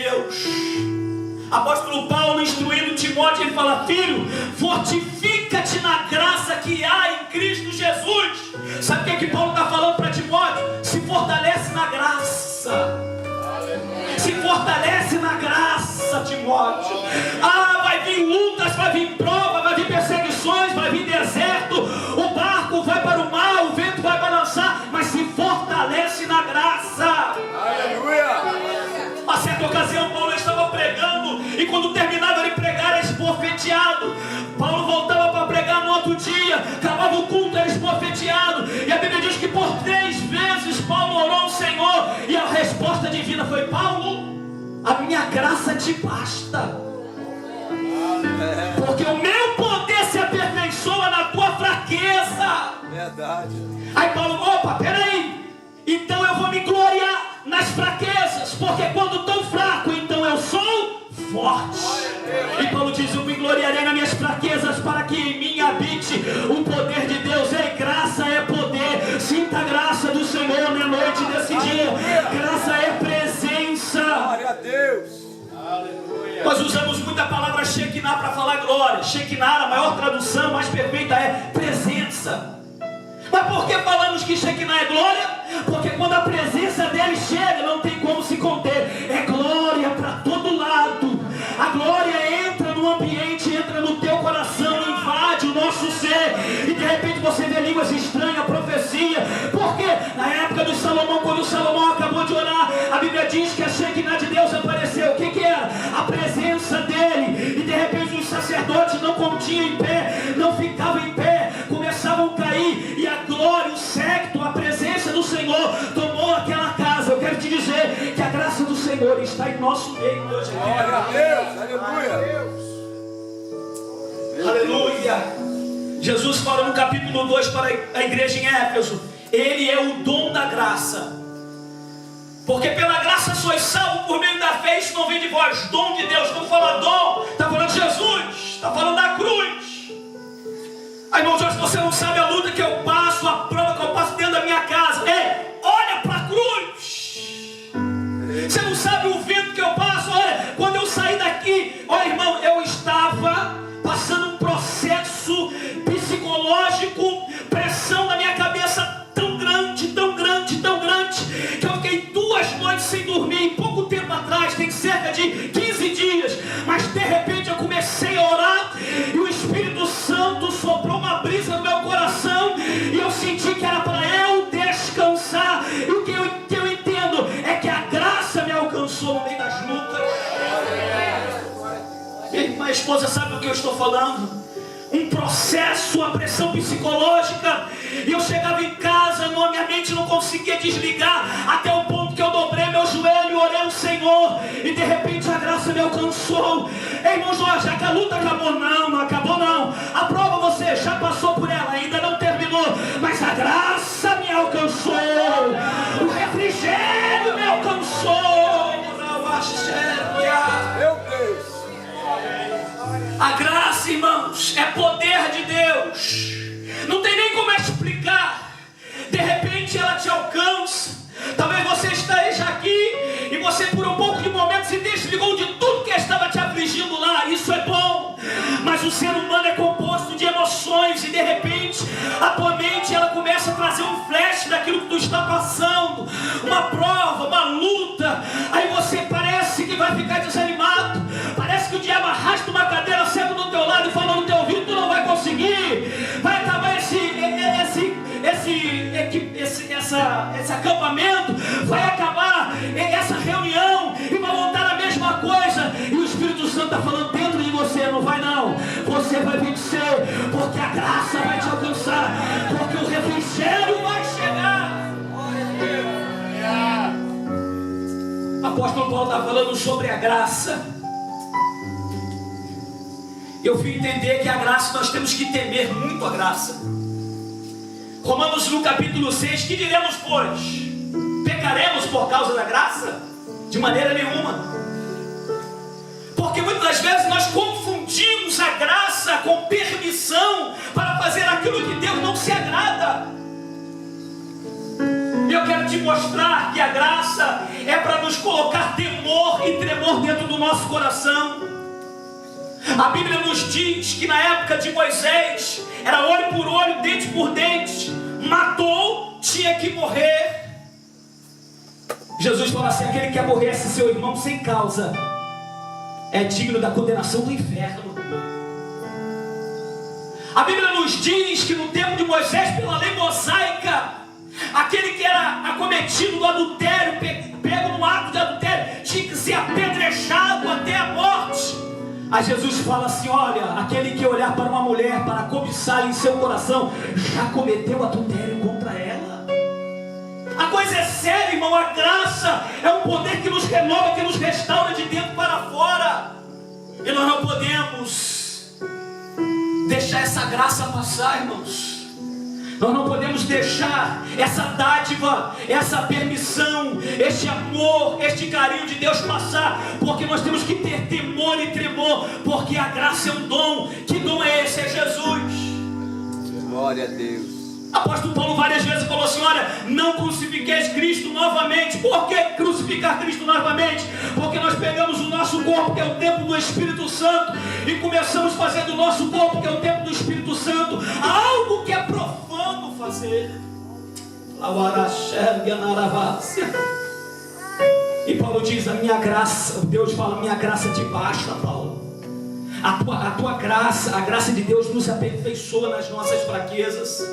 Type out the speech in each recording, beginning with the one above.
Deus. Apóstolo Paulo, instruindo Timóteo, ele fala: filho, fortifica-te na graça que há em Cristo Jesus. Sabe o que é que Paulo está falando para Timóteo? Se fortalece na graça. Se fortalece na graça, Timóteo. Vai vir lutas, vai vir prova, vai vir perseguições, vai vir deserto, o barco vai para o mar, o vento vai balançar, mas se fortalece na graça. Aleluia! A certa ocasião Paulo estava pregando, e quando terminava de pregar era esbofeteado. Paulo voltava para pregar no outro dia, acabava o culto, era esbofeteado, e a Bíblia diz que por 3 vezes Paulo orou ao Senhor, e a resposta divina foi: Paulo, a minha graça te basta, porque o meu poder se aperfeiçoa na tua fraqueza. Verdade. Aí Paulo: opa, peraí, então eu vou me gloriar nas fraquezas, porque quando estou fraco, então eu sou forte. E Paulo diz: eu me gloriarei nas minhas fraquezas, para que em mim habite o poder de Deus. Graça é poder. Sinta a graça do Senhor na noite desse dia. Graça é presença. Glória a Deus. Nós usamos muito a palavra Shekinah para falar glória. Shekinah, a maior tradução, mais perfeita, é presença. Mas por que falamos que Shekinah é glória? Porque quando a presença dele chega, não tem como se conter. É glória para todo lado. A glória entra no ambiente, entra no teu coração, invade o nosso ser, e de repente você vê línguas estranhas, profecia. Porque na época do Salomão, quando o Salomão acabou de orar, a Bíblia diz que a Shekinah de Deus apareceu. O que era? A presença dele. E de repente os sacerdotes não continham em pé, não ficavam em pé, começavam a cair, e a glória, o séquito, a presença do Senhor tomou aquela casa. Eu quero te dizer que a graça do Senhor está em nosso meio hoje. Glória a Deus. Aleluia. Aleluia. Jesus fala no capítulo 2 para a igreja em Éfeso: ele é o dom da graça. Porque pela graça sois salvos por meio da fé. Isso não vem de vós, dom de Deus. Quando fala dom, está falando de Jesus, está falando da cruz. Aí, irmão Jorge, você não sabe a luta que eu passo, a prova que eu passo dentro da minha casa. Ei, olha para a cruz. Você não sabe o vento que eu passo. Olha, quando eu saí daqui, olha, irmão, eu estava passando um processo psicológico, pressão na minha cabeça tão grande, tão grande, tão grande, que eu fiquei 2 noites sem dormir. Pouco tempo atrás, tem cerca de 15 dias, mas de repente eu comecei a orar, e o Espírito Santo soprou uma brisa no meu coração, e eu senti que era para eu descansar. E o que eu entendo é que a graça me alcançou no meio das lutas. Minha esposa sabe do que eu estou falando. Um processo, uma pressão psicológica, e eu chegava em casa, minha mente não conseguia desligar, até o ponto que eu dobrei meu joelho e orei ao Senhor, e de repente a graça me alcançou. Ei, irmão Jorge, a luta acabou? Não acabou não. A prova você já passou por ela, ainda não terminou, mas a graça me alcançou, o refrigério me alcançou. Meu Deus. A graça, irmãos, é poder de Deus. Não tem nem como explicar. De repente ela te alcança. Talvez você esteja aqui e você por um pouco de momento se desligou de tudo que estava te afligindo lá. Isso é bom. Mas o ser humano é composto de emoções, e de repente a tua mente ela começa a trazer um flash daquilo que tu está passando, uma prova, uma luta. Aí você parece que vai ficar desanimado. Parece que o diabo arrasta uma cadeira, senta do teu lado e fala no teu ouvido: tu não vai conseguir. Vai acabar esse acampamento, vai acabar essa reunião, e vai voltar a mesma coisa. E o Espírito Santo está falando dentro de você: não vai não, você vai vencer, porque a graça vai te alcançar, porque o refrigério vai chegar. Apóstolo Paulo está falando sobre a graça. Eu fui entender que a graça, nós temos que temer muito a graça. Romanos no capítulo 6, que diremos pois? Pecaremos por causa da graça? De maneira nenhuma. Porque muitas das vezes nós confundimos a graça com permissão para fazer aquilo que Deus não se agrada. Eu quero te mostrar que a graça é para nos colocar temor temor e tremor dentro do nosso coração. A Bíblia nos diz que na época de Moisés era olho por olho, dente por dente. Matou, tinha que morrer. Jesus falou assim: aquele que aborrece seu irmão sem causa é digno da condenação do inferno. A Bíblia nos diz que no tempo de Moisés, pela lei mosaica, aquele que era acometido do adultério, pego no ato de adultério, tinha que ser apedrejado até a morte. Aí Jesus fala assim: olha, aquele que olhar para uma mulher para cobiçar em seu coração, já cometeu adultério contra ela. A coisa é séria, irmão. A graça é um poder que nos renova, que nos restaura de dentro para fora. E nós não podemos deixar essa graça passar, irmãos. Nós não podemos deixar essa dádiva, essa permissão, este amor, este carinho de Deus passar, porque nós temos que ter temor e tremor, porque a graça é um dom. Que dom é esse? É Jesus. Glória a Deus. Apóstolo Paulo várias vezes falou assim: olha, não crucifiqueis Cristo novamente. Por que crucificar Cristo novamente? Porque nós pegamos o nosso corpo, que é o templo do Espírito Santo, e começamos a fazer do nosso corpo, que é o templo do Espírito Santo, algo que é profano fazer. E Paulo diz: a minha graça, Deus fala, minha graça te basta, Paulo. A tua graça, a graça de Deus nos aperfeiçoa nas nossas fraquezas.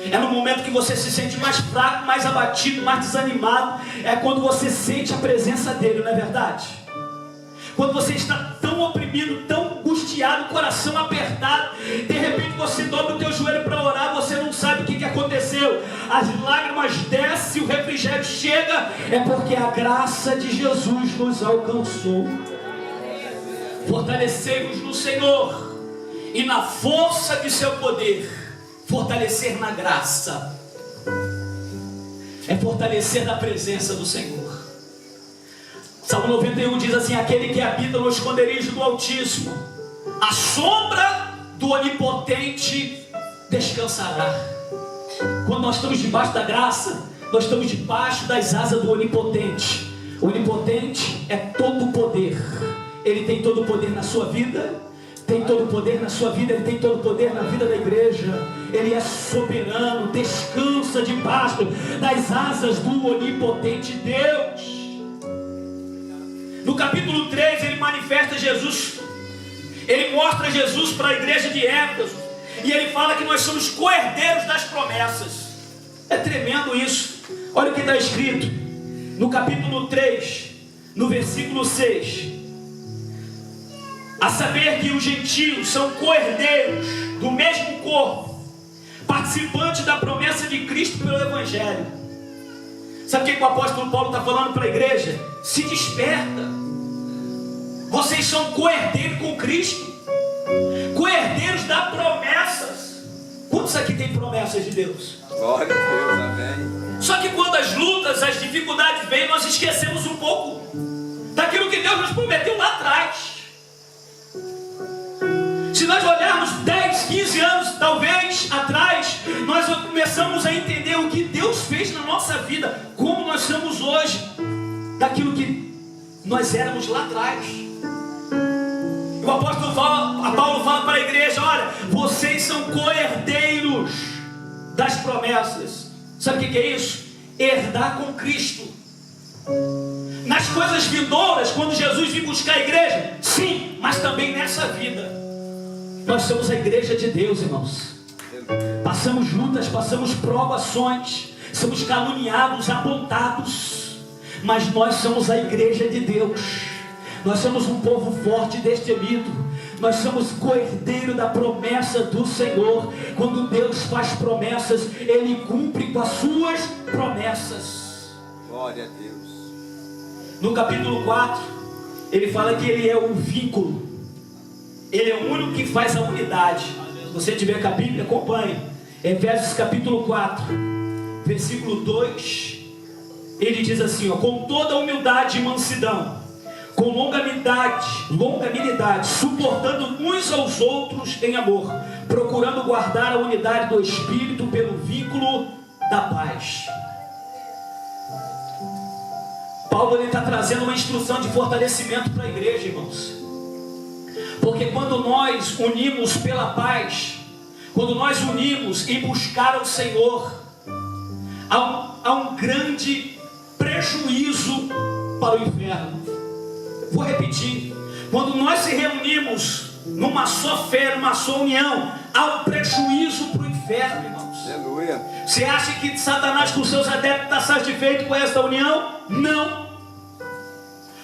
É no momento que você se sente mais fraco, mais abatido, mais desanimado, é quando você sente a presença dele, não é verdade? Quando você está tão oprimido, tão angustiado, coração apertado, de repente você dobra o teu joelho para orar, você não sabe o que aconteceu, as lágrimas descem, o refrigério chega, é porque a graça de Jesus nos alcançou. Fortalecei-vos no Senhor e na força de seu poder. Fortalecer na graça é fortalecer na presença do Senhor. Salmo 91 diz assim: aquele que habita no esconderijo do Altíssimo, a sombra do Onipotente descansará. Quando nós estamos debaixo da graça, nós estamos debaixo das asas do Onipotente. O Onipotente é todo o poder. Ele tem todo o poder na sua vida, tem todo o poder na sua vida, ele tem todo o poder na vida da igreja. Ele é soberano, descansa debaixo das asas do Onipotente Deus. No capítulo 3 ele manifesta Jesus, ele mostra Jesus para a igreja de Éfeso, e ele fala que nós somos co-herdeiros das promessas. É tremendo isso. Olha o que está escrito no capítulo 3, no versículo 6. A saber que os gentios são co-herdeiros do mesmo corpo, participantes da promessa de Cristo pelo Evangelho. Sabe o que o apóstolo Paulo está falando para a igreja? Se desperta. Vocês são co-herdeiros com Cristo, co-herdeiros das promessas. Quantos aqui tem promessas de Deus? Glória a Deus, amém. Só que quando as lutas, as dificuldades vêm, nós esquecemos um pouco daquilo que Deus nos prometeu lá atrás. Se nós olharmos 10, 15 anos, talvez, atrás, nós começamos a entender o que Deus fez na nossa vida, como nós somos hoje, daquilo que nós éramos lá atrás. O apóstolo Paulo fala para a igreja: olha, vocês são co-herdeiros das promessas. Sabe o que é isso? Herdar com Cristo. Nas coisas vindouras, quando Jesus vir buscar a igreja, sim, mas também nessa vida. Nós somos a igreja de Deus, irmãos. Passamos lutas, passamos provações, somos caluniados, apontados, mas nós somos a igreja de Deus. Nós somos um povo forte e destemido. Nós somos co-herdeiro da promessa do Senhor. Quando Deus faz promessas, Ele cumpre com as suas promessas. Glória a Deus. No capítulo 4, ele fala que Ele é o vínculo. Ele é o único que faz a unidade. Se você tiver com a Bíblia, acompanhe. Efésios capítulo 4, versículo 2. Ele diz assim, ó: com toda humildade e mansidão, com longanimidade, suportando uns aos outros em amor, procurando guardar a unidade do Espírito pelo vínculo da paz. Paulo está trazendo uma instrução de fortalecimento para a igreja, irmãos. Porque quando nós unimos pela paz, quando nós unimos em buscar ao Senhor, há um grande prejuízo para o inferno. Vou repetir: quando nós se reunimos numa só fé, numa só união, há um prejuízo para o inferno, irmãos. Aleluia. Você acha que Satanás com seus adeptos está satisfeito com essa união? Não.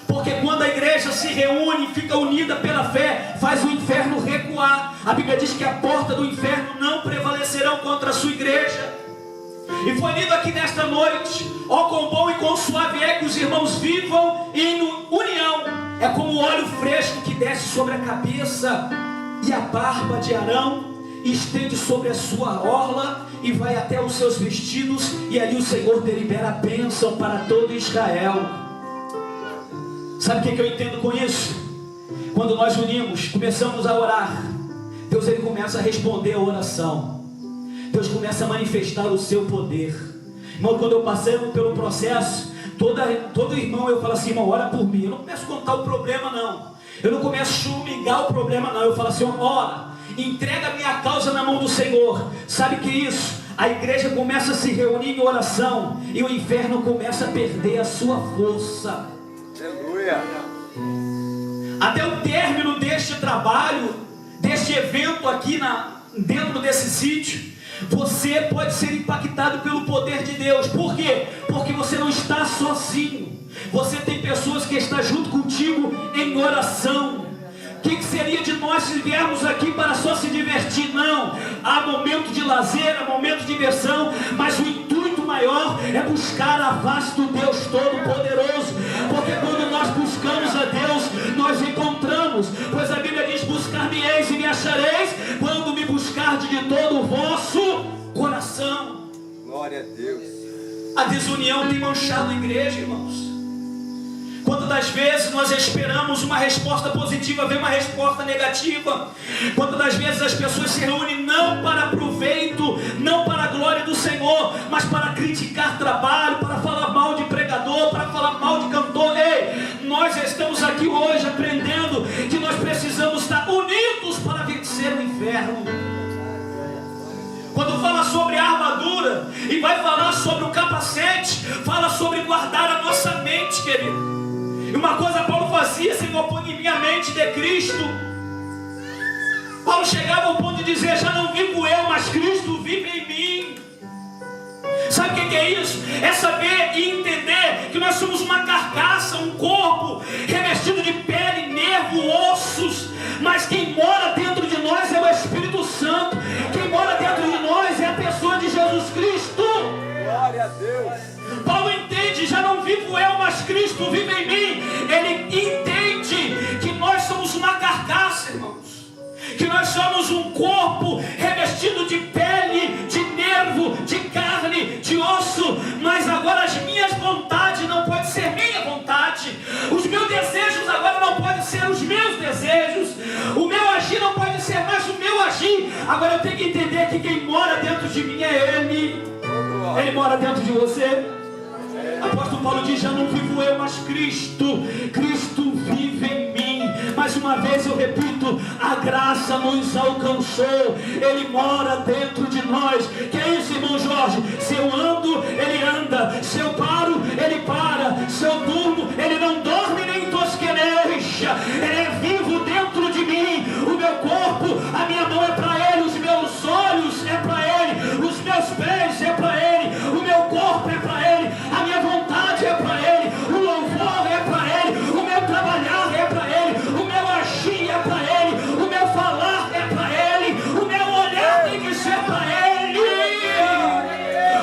Porque quando a igreja se reúne e fica unida pela fé, faz o inferno recuar. A Bíblia diz que a porta do inferno não prevalecerão contra a sua igreja. E foi lido aqui nesta noite: ó, quão bom e quão suave é que os irmãos vivam em união. É como o óleo fresco que desce sobre a cabeça e a barba de Arão, e estende sobre a sua orla e vai até os seus vestidos, e ali o Senhor delibera a bênção para todo Israel. Sabe o que eu entendo com isso? Quando nós unimos, começamos a orar, Deus ele começa a responder a oração. Deus começa a manifestar o seu poder. Irmão, quando eu passei pelo processo, todo irmão eu falo assim: irmão, ora por mim. Eu não começo a contar o problema, não. Eu não começo a chumigar o problema, não. Eu falo assim: ora, entrega a minha causa na mão do Senhor. Sabe que isso? A igreja começa a se reunir em oração, e o inferno começa a perder a sua força. Aleluia. Até o término deste trabalho, deste evento aqui dentro desse sítio, você pode ser impactado pelo poder de Deus. Por quê? Porque você não está sozinho. Você tem pessoas que estão junto contigo em oração. O que seria de nós se viermos aqui para só se divertir? Não. Há momento de lazer, há momento de diversão, mas o intuito maior é buscar a face do Deus Todo-Poderoso. Porque quando nós buscamos a Deus, nós encontramos. Pois a Bíblia diz: buscar-me-eis e me achareis, quando me buscardes de todo o vosso coração. Glória a Deus. A desunião tem manchado a igreja, irmãos. Quantas das vezes nós esperamos uma resposta positiva, vem uma resposta negativa. Quantas das vezes as pessoas se reúnem não para proveito, não para a glória do Senhor, mas para criticar trabalho, para falar mal de pregador, para falar mal de cantor. Ei, nós estamos aqui hoje aprendendo que nós precisamos estar unidos para vencer o inferno. Quando fala sobre a armadura e vai falar sobre o capacete, fala sobre guardar a nossa mente, querido. E uma coisa Paulo fazia: Senhor, põe em minha mente de Cristo. Paulo chegava ao ponto de dizer: já não vivo eu, mas Cristo vive em mim. Sabe o que é isso? É saber e entender que nós somos uma carcaça, um corpo revestido de pele, nervo, ossos. Mas quem mora dentro de nós é o Espírito Santo. Quem mora dentro de nós é a pessoa de Jesus Cristo. Glória a Deus. Paulo entende: já não vivo eu, mas Cristo vive em mim. Ele entende que nós somos uma carcaça, irmãos. Que nós somos um corpo revestido de pele, de nervo, de carne, de osso. Mas agora as minhas vontades não podem ser minha vontade. Os meus desejos agora não podem ser os meus desejos. O meu agir não pode ser mais o meu agir. Agora eu tenho que entender que quem mora dentro de mim é Ele. Ele mora dentro de você. Apóstolo Paulo diz: já não vivo eu, mas Cristo. Cristo vive em mim. Mais uma vez eu repito: a graça nos alcançou. Ele mora dentro de nós. Que é isso, irmão Jorge? Se eu ando, Ele anda. Se eu paro, Ele para. Se eu durmo, Ele não dorme nem tosqueneja. Ele é vivo dentro de mim. O meu corpo, a minha mão é para Ele. Os meus olhos é para Ele. Os meus pés é para Ele. O meu corpo é para Ele. A minha vontade é para Ele. O louvor é para Ele. O meu trabalhar é para Ele. O meu agir é para Ele. O meu falar é para Ele. O meu olhar tem que ser para Ele.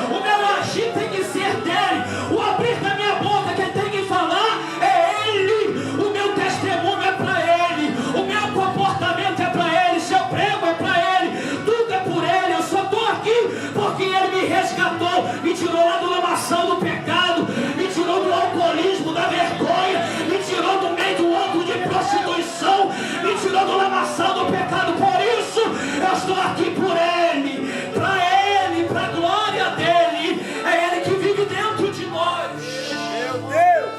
O meu agir tem que ser dele. O abrir da minha boca, quem tem que falar é Ele. O meu testemunho é para Ele. O meu comportamento é para Ele. Se eu prego é para Ele. Tudo é por Ele. Eu só estou aqui porque Ele me resgatou. Me tirou lá do lamaçal do pecado. Me tirou do alcoolismo, da vergonha. Me tirou do meio do outro de prostituição. Me tirou do lamaçal do pecado. Por isso eu estou aqui por Ele. Para Ele, para a glória dele. É Ele que vive dentro de nós. Meu Deus.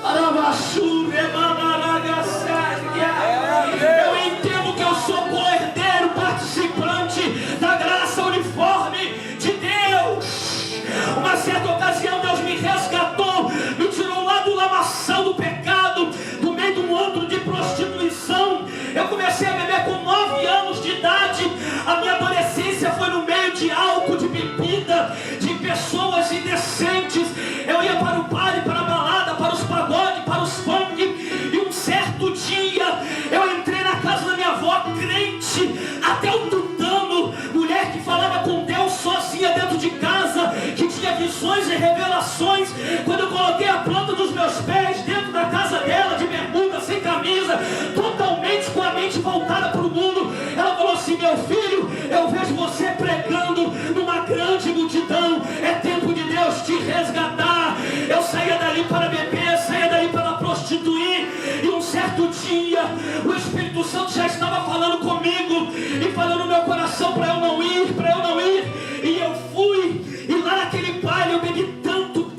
dia, o Espírito Santo já estava falando comigo e falando no meu coração para eu não ir, e eu fui, e lá naquele baile eu bebi tanto,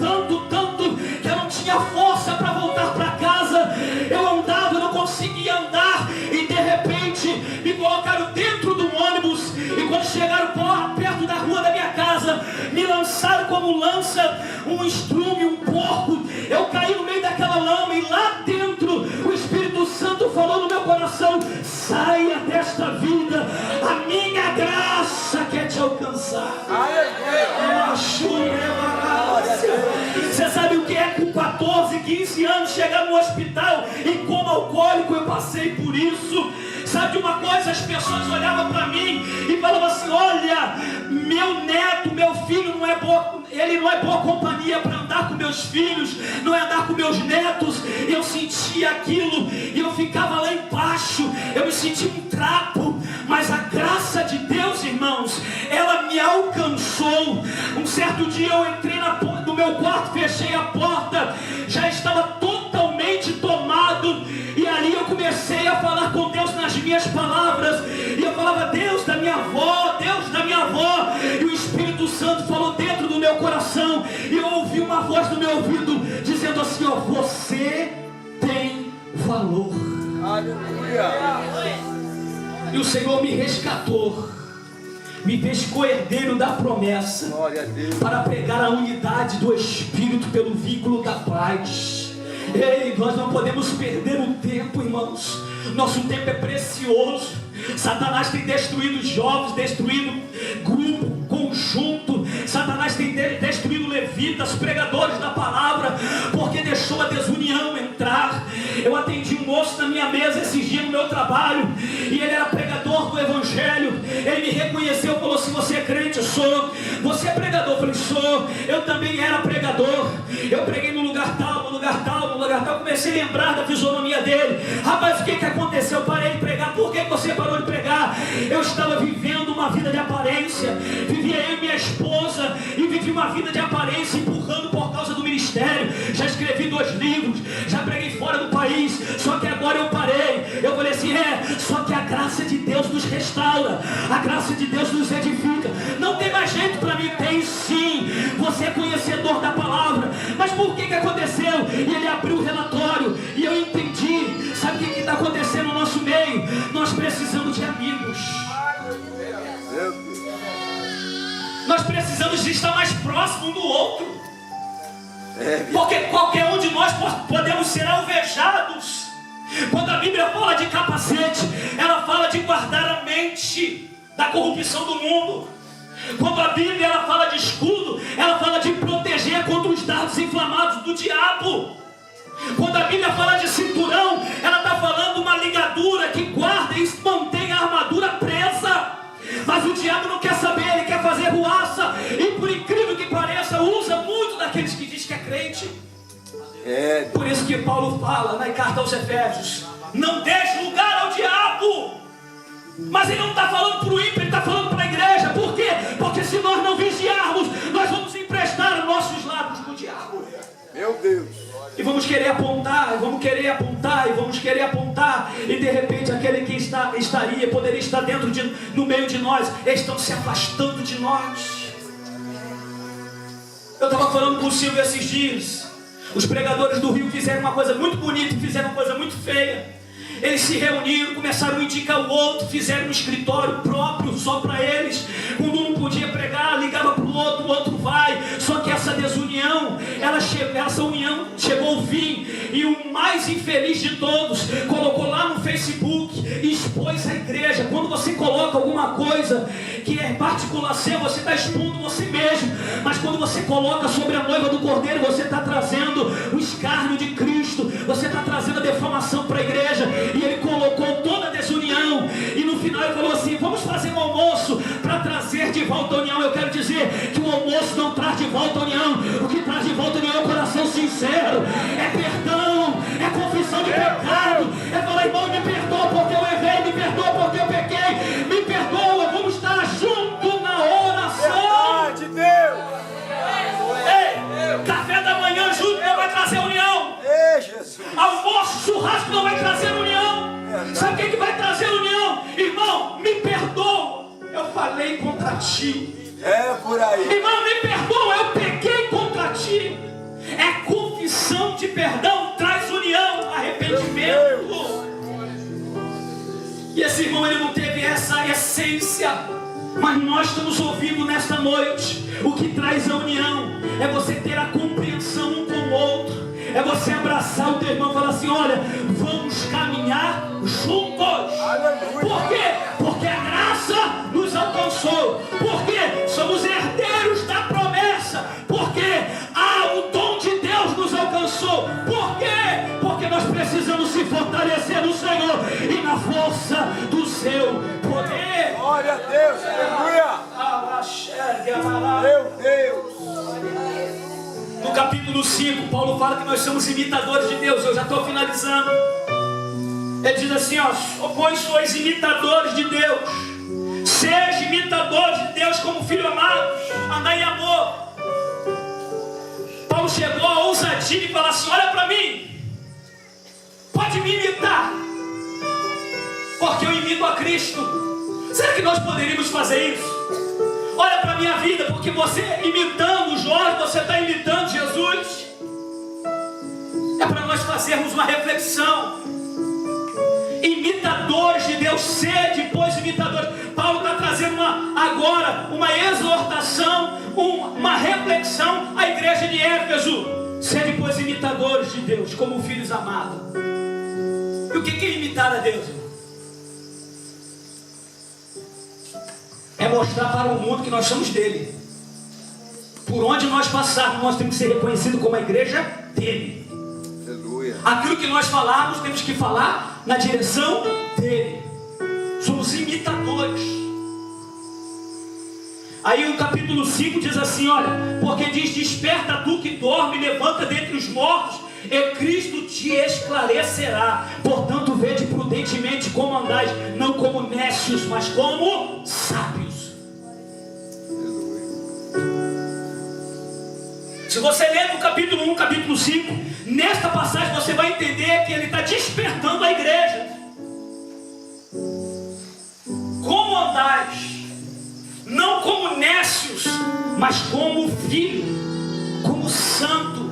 que eu não tinha força para voltar para casa. Eu andava, eu não conseguia andar, e de repente me colocaram dentro do ônibus, e quando chegaram perto da rua da minha casa, me lançaram como lança um estrume, um porco. Eu caí no meio daquela lama, e lá dentro o Espírito Santo falou no meu coração: saia desta vida, a minha graça quer te alcançar. Você sabe o que é com 14, 15 anos chegar no hospital e como alcoólico? Eu passei por isso. Sabe de uma coisa? As pessoas olhavam para mim e falavam assim: olha, meu neto, meu filho não é boa, ele não é boa companhia para andar com meus filhos, não é andar com meus netos. E eu sentia aquilo, e eu ficava lá embaixo, eu me sentia um trapo. Mas a graça de Deus, irmãos, ela me alcançou. Um certo dia eu entrei no meu quarto, fechei a porta, já estava totalmente tomado, e ali eu comecei a falar com Deus nas minhas palavras, e eu falava: Deus da minha avó, Deus da minha avó. E o Espírito Santo falou dentro do meu coração, e eu ouvi uma voz no meu ouvido dizendo assim: ó, você tem valor. Aleluia. E o Senhor me resgatou, me fez coerdeiro da promessa, Glória a Deus. para pregar a unidade do Espírito pelo vínculo da paz. Ei, nós não podemos perder o tempo, irmãos. Nosso tempo é precioso. Satanás tem destruído jovens, destruído grupo, conjunto. Satanás tem destruído levitas, pregadores da palavra, porque deixou a desunião entrar. Eu atendi um moço na minha mesa esses dias no meu trabalho, e ele era pregador do Evangelho. Ele me reconheceu, falou assim: você é crente? Eu sou. Você é pregador? Eu falei: sou. Eu também era pregador. Eu preguei no lugar tal, no lugar tal, no lugar tal. Comecei a lembrar da fisionomia dele. Rapaz, o que aconteceu? Eu parei de pregar. Por que você parou de pregar? Eu estava vivendo uma vida de aparência. Vivia eu e minha esposa, e vivi uma vida de aparência, empurrando por causa do ministério. Já escrevi 2 livros, já preguei fora do país, só que agora eu parei. Eu falei assim: só que a graça de Deus nos restaura, a graça de Deus nos edifica. Não tem mais jeito para mim. Tem sim. Você é conhecedor da palavra. Mas por que aconteceu? E ele abriu o relatório, e eu entendi. Sabe o que está acontecendo no nosso meio? Nós precisamos de amigos. Nós precisamos de estar mais próximo um do outro. Porque qualquer um de nós podemos ser alvejados. Quando a Bíblia fala de capacete, ela fala de guardar a mente da corrupção do mundo. Quando a Bíblia ela fala de escudo, ela fala de proteger contra os dardos inflamados do diabo. Quando a Bíblia fala de cinturão, ela está falando uma ligadura que guarda e mantém a armadura presa. Mas o diabo não quer saber, ele quer fazer ruaça, e por incrível que pareça, usa muito daqueles que diz que é crente. Por isso que Paulo fala na carta aos Efésios: não deixe lugar ao diabo. Mas ele não está falando para o ímpio, ele está falando para a igreja. Por quê? Porque se nós não vigiarmos, nós vamos emprestar nossos lábios para o diabo. Meu Deus. E vamos querer apontar, e de repente aquele que poderia estar no meio de nós, eles estão se afastando de nós. Eu estava falando com o Silvio esses dias. Os pregadores do Rio fizeram uma coisa muito bonita e fizeram uma coisa muito feia. Eles se reuniram, começaram a indicar o outro, fizeram um escritório próprio só para eles. Quando um não podia pregar, ligava para o outro vai. Só que essa desunião, essa união chegou ao fim. E o mais infeliz de todos colocou lá no Facebook e expôs a igreja. Quando você coloca alguma coisa que é particular seu, você está expondo você mesmo. Mas quando você coloca sobre a noiva do Cordeiro, você está trazendo o escárnio de Cristo, você está trazendo a defamação para a igreja. E ele colocou toda a desunião, e no final ele falou assim: vamos fazer um almoço para trazer de volta a união. Eu quero dizer que o almoço não traz de volta a união. O que traz de volta a união é o coração sincero, é perdão, é confissão de pecado, é falar: irmão, me perdoa porque eu errei, me perdoa porque eu pequei, me perdoa. Vamos estar junto na oração. Verdade, Deus. Ei, café da manhã junto não vai trazer união. Ei, Jesus. Almoço, churrasco não vai trazer união. Sabe o que vai trazer união? Irmão, me perdoa. Eu falei contra ti. É por aí. Irmão, me perdoa, eu pequei contra ti. É confissão de perdão, traz união, arrependimento. E esse irmão, ele não teve essa essência. Mas nós estamos ouvindo nesta noite. O que traz a união é você ter a compreensão um com o outro. É você abraçar o teu irmão e falar assim: olha, vamos caminhar juntos. Por quê? Porque a graça nos alcançou. Porque somos herdeiros da promessa. Porque o dom de Deus nos alcançou. Por quê? Porque nós precisamos se fortalecer no Senhor e na força do seu poder. Glória a Deus, aleluia. Meu Deus. No capítulo 5, Paulo fala que nós somos imitadores de Deus. Eu já estou finalizando. Ele diz assim: ó, pois sois imitadores de Deus, seja imitadores de Deus como filho amados, andai em amor. Paulo chegou à ousadia de falar assim: olha para mim, pode me imitar, porque eu imito a Cristo. Será que nós poderíamos fazer isso? Olha para a minha vida, porque você imitando Jorge, você está imitando Jesus. É para nós fazermos uma reflexão. Imitadores de Deus, sede, pois imitadores. Paulo está trazendo agora uma exortação, uma reflexão à igreja de Éfeso. Sede, pois imitadores de Deus, como filhos amados. E o que é imitar a Deus, irmão? É mostrar para o mundo que nós somos dele. Por onde nós passarmos, nós temos que ser reconhecidos como a igreja dele. Aleluia. Aquilo que nós falarmos, temos que falar na direção dele. Somos imitadores. Aí o capítulo 5 diz assim: olha, porque diz: desperta tu que dorme, levanta dentre os mortos, e Cristo te esclarecerá. Portanto, vede prudentemente como andais, não como nécios, mas como sábios. Se você ler no capítulo 1, capítulo 5, nesta passagem você vai entender que ele está despertando a igreja. Como andais, não como nécios, mas como filho, como santo.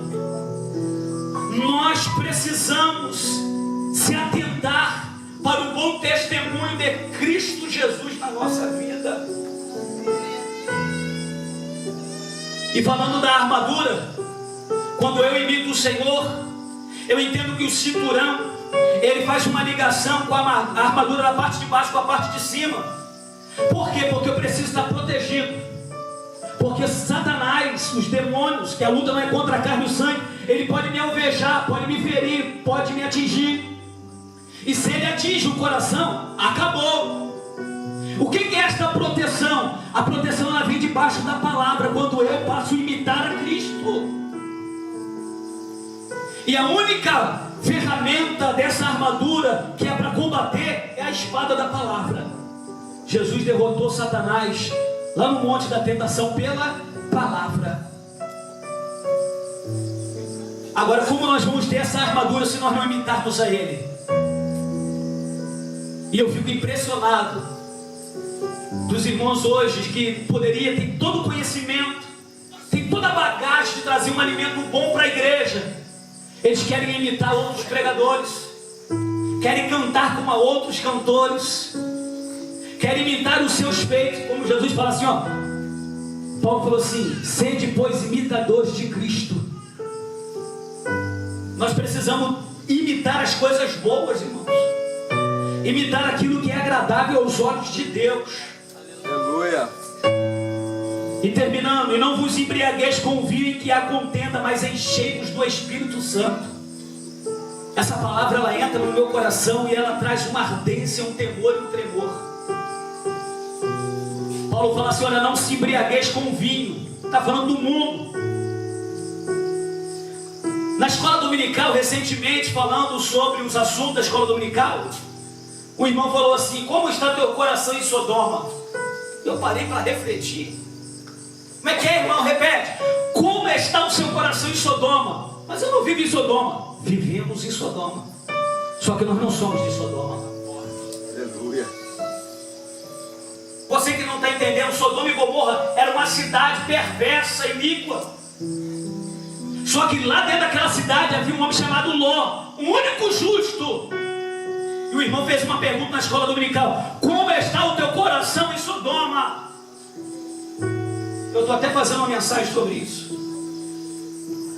Nós precisamos se atentar para o bom testemunho de Cristo Jesus na nossa vida. E falando da armadura, quando eu imito o Senhor, eu entendo que o cinturão, ele faz uma ligação com a armadura da parte de baixo com a parte de cima. Por quê? Porque eu preciso estar protegido. Porque Satanás, os demônios, que a luta não é contra a carne e o sangue, ele pode me alvejar, pode me ferir, pode me atingir. E se ele atinge o coração, acabou. O que é esta proteção? A proteção, ela vem debaixo da palavra, quando eu passo a imitar a Cristo. E a única ferramenta dessa armadura que é para combater é a espada da palavra. Jesus derrotou Satanás lá no monte da tentação pela palavra. Agora, como nós vamos ter essa armadura se nós não imitarmos a Ele? E eu fico impressionado dos irmãos hoje que poderia ter todo o conhecimento, tem toda a bagagem de trazer um alimento bom para a igreja. Eles querem imitar outros pregadores, querem cantar como a outros cantores, querem imitar os seus feitos, como Jesus fala assim, ó. Paulo falou assim: sede, pois, imitadores de Cristo. Nós precisamos imitar as coisas boas, irmãos. Imitar aquilo que é agradável aos olhos de Deus. Aleluia. E terminando: e não vos embriagueis com o vinho em que há contenda, mas enchei-vos do Espírito Santo. Essa palavra, ela entra no meu coração e ela traz uma ardência, um temor e um tremor. Paulo fala assim: olha, não se embriagueis com o vinho. Está falando do mundo. Na escola dominical, recentemente, falando sobre os assuntos da escola dominical, o irmão falou assim: como está teu coração em Sodoma? Eu parei para refletir. Como é que é, irmão? Repete. Como está o seu coração em Sodoma? Mas eu não vivo em Sodoma. Vivemos em Sodoma. Só que nós não somos de Sodoma. está entendendo. Sodoma e Gomorra era uma cidade perversa, iníqua. Só que lá dentro daquela cidade havia um homem chamado Ló, o único justo. E o irmão fez uma pergunta na escola dominical: como está o teu coração em Sodoma? Eu estou até fazendo uma mensagem sobre isso.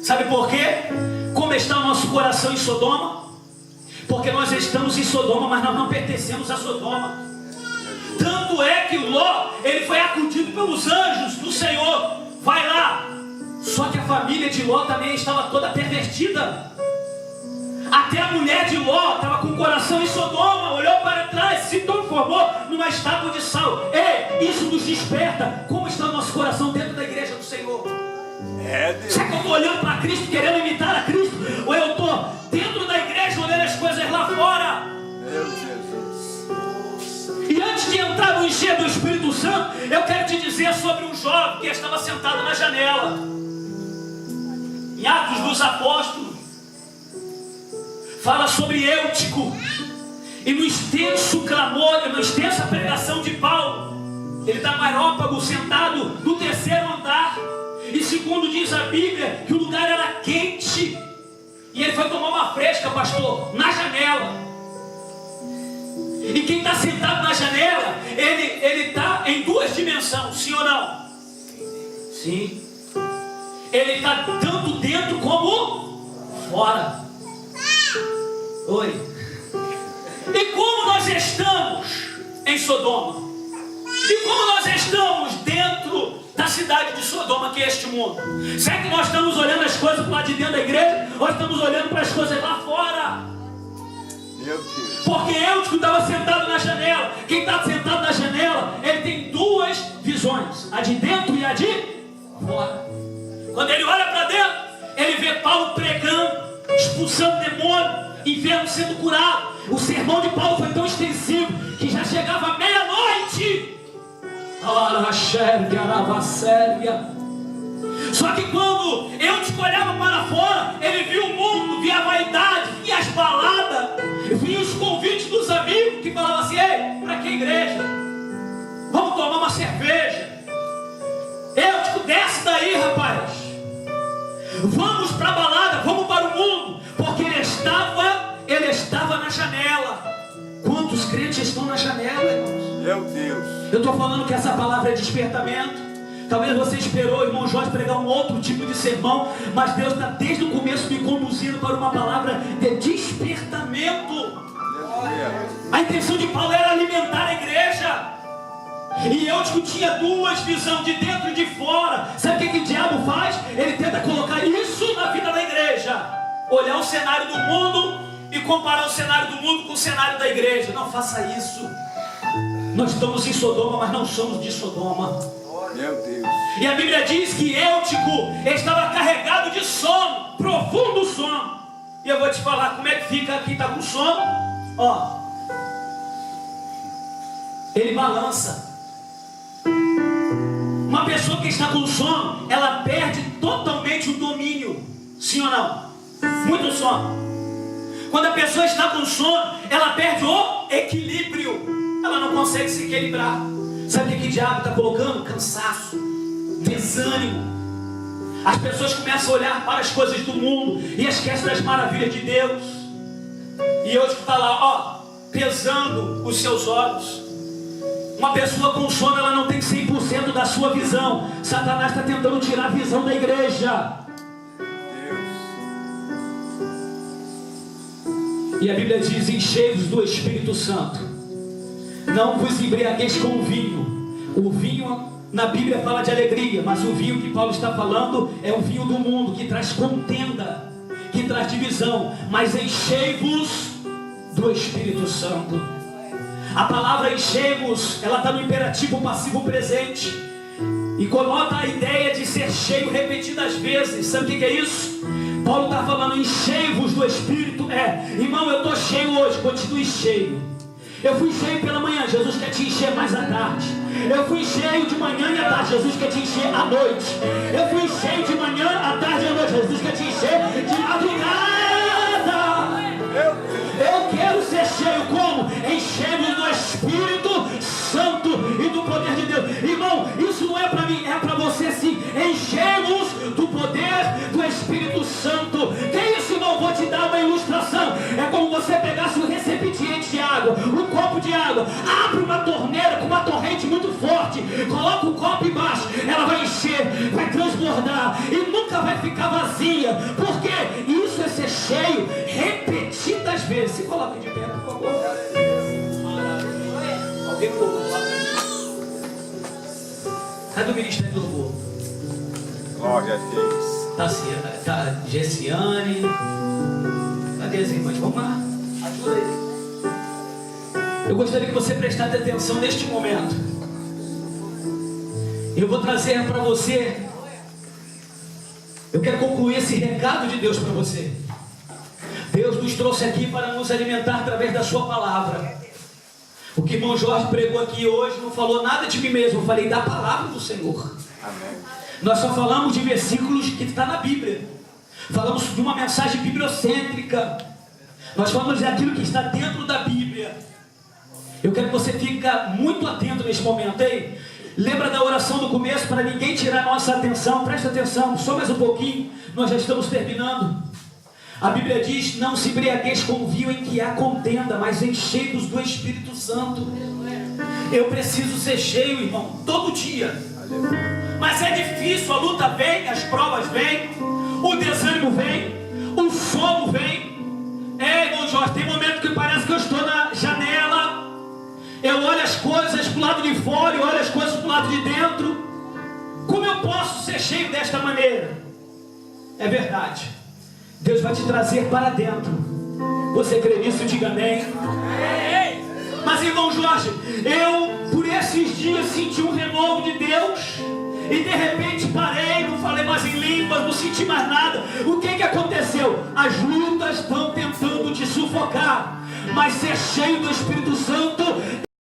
Sabe por quê? Como está o nosso coração em Sodoma? Porque nós estamos em Sodoma, mas nós não pertencemos a Sodoma. Tanto é que Ló, ele foi acudido pelos anjos do Senhor. Vai lá. Só que a família de Ló também estava toda pervertida. Até a mulher de Ló estava com o coração em Sodoma. Olhou para trás, se transformou numa estátua de sal. Ei, isso nos desperta. Como está o nosso coração dentro da igreja do Senhor? Será que eu estou olhando para Cristo, querendo imitar a Cristo? Ou eu estou dentro da igreja, olhando as coisas lá fora? Meu Jesus. E antes de entrar no encher do Espírito Santo, eu quero te dizer sobre um jovem que estava sentado na janela. Em Atos dos Apóstolos, fala sobre Eutico. E no extenso clamor, na extensa pregação de Paulo, ele está no Areópago, sentado no terceiro andar. E segundo diz a Bíblia, que o lugar era quente. E ele foi tomar uma fresca, pastor, na janela. E quem está sentado na janela, ele está em duas dimensões, sim ou não? Sim. Ele está tanto dentro como fora. Oi. E como nós estamos em Sodoma? E como nós estamos dentro da cidade de Sodoma, que é este mundo? Será que nós estamos olhando as coisas lá de dentro da igreja, ou estamos olhando para as coisas lá fora? Meu Deus. Porque Eutico estava sentado na janela. Quem está sentado na janela, ele tem duas visões: a de dentro e a de fora. Quando ele olha para dentro, ele vê Paulo pregando, expulsando demônio, enfermo sendo curado. O sermão de Paulo foi tão extensivo que já chegava à meia-noite. Só que quando Eutico olhava para fora, ele via o mundo, via a vaidade, via as baladas, via os convites dos amigos que falavam assim: ei, para que igreja? Vamos tomar uma cerveja. Eutico, desce daí, rapaz. Vamos para a balada, vamos para o mundo. Porque ele estava na janela. Quantos crentes estão na janela, irmãos? Meu Deus. Eu estou falando que essa palavra é despertamento. Talvez você esperou o irmão Jorge pregar um outro tipo de sermão, mas Deus está desde o começo me conduzindo para uma palavra de despertamento. A intenção de Paulo era alimentar a igreja. E Eutico tinha duas visões, de dentro e de fora. Sabe o que o diabo faz? Ele tenta colocar isso na vida da igreja. Olhar o cenário do mundo e comparar o cenário do mundo com o cenário da igreja. Não faça isso. Nós estamos em Sodoma, mas não somos de Sodoma. Meu Deus. E a Bíblia diz que Eutico estava carregado de sono, profundo sono. E eu vou te falar como é que fica quem está com sono. Ó, ele balança. Uma pessoa que está com sono, ela perde totalmente o domínio. Sim ou não? Muito sono. Quando a pessoa está com sono, ela perde o equilíbrio. Ela não consegue se equilibrar. Sabe o que o diabo está colocando? Cansaço, desânimo. As pessoas começam a olhar para as coisas do mundo e esquecem das maravilhas de Deus. E eu está lá, ó, pesando os seus olhos. Uma pessoa com sono, ela não tem 100% da sua visão. Satanás está tentando tirar a visão da igreja. E a Bíblia diz: enchei-vos do Espírito Santo, não vos embriagueis com o vinho. O vinho na Bíblia fala de alegria, mas o vinho que Paulo está falando é o vinho do mundo, que traz contenda, que traz divisão. Mas enchei-vos do Espírito Santo. A palavra enchei-vos, ela está no imperativo passivo presente e conota a ideia de ser cheio repetidas vezes. Sabe o que é isso? Paulo está falando: enchei-vos do Espírito. Irmão, eu estou cheio hoje, continue cheio. Eu fui cheio pela manhã, Jesus quer te encher mais à tarde. Eu fui cheio de manhã e à tarde, Jesus quer te encher à noite. Eu fui cheio de manhã, à tarde e à noite, Jesus quer te encher de madrugada. Eu quero ser cheio como? Enchendo do Espírito Santo e do poder de Deus. Abre uma torneira com uma torrente muito forte, coloca o copo embaixo, ela vai encher, vai transbordar e nunca vai ficar vazia, porque isso é ser cheio repetidas vezes. Se coloque de pé, por favor. Alguém colocou lá? Cadê o Ministério do Louvor? Glória a Deus. Tá Gessiane. Cadê as irmãs? Vamos lá, ajuda aí. Eu gostaria que você prestasse atenção neste momento. Eu vou trazer para você. Eu quero concluir esse recado de Deus para você. Deus nos trouxe aqui para nos alimentar através da sua palavra. O que o irmão Jorge pregou aqui hoje não falou nada de mim mesmo. Eu falei da palavra do Senhor. Amém. Nós só falamos de versículos que está na Bíblia. Falamos de uma mensagem bibliocêntrica. Nós falamos daquilo que está dentro da Bíblia. Eu quero que você fique muito atento nesse momento, hein? Lembra da oração do começo, para ninguém tirar nossa atenção. Presta atenção, só mais um pouquinho, nós já estamos terminando. A Bíblia diz: não se embriagueis com vinho em que há contenda, mas enchei-vos do Espírito Santo. Eu preciso ser cheio, irmão, todo dia. Mas é difícil, a luta vem, as provas vêm, o desânimo vem, o sono vem. Irmão Jorge, tem momento que parece que eu estou na janela, eu olho as coisas para o lado de fora e olho as coisas para o lado de dentro. Como eu posso ser cheio desta maneira? É verdade, Deus vai te trazer para dentro. Você crê nisso? Diga amém. Mas irmão Jorge, eu por esses dias senti um renovo de Deus e de repente parei, não falei mais em línguas, não senti mais nada. O que aconteceu? As lutas estão tentando te sufocar, mas ser cheio do Espírito Santo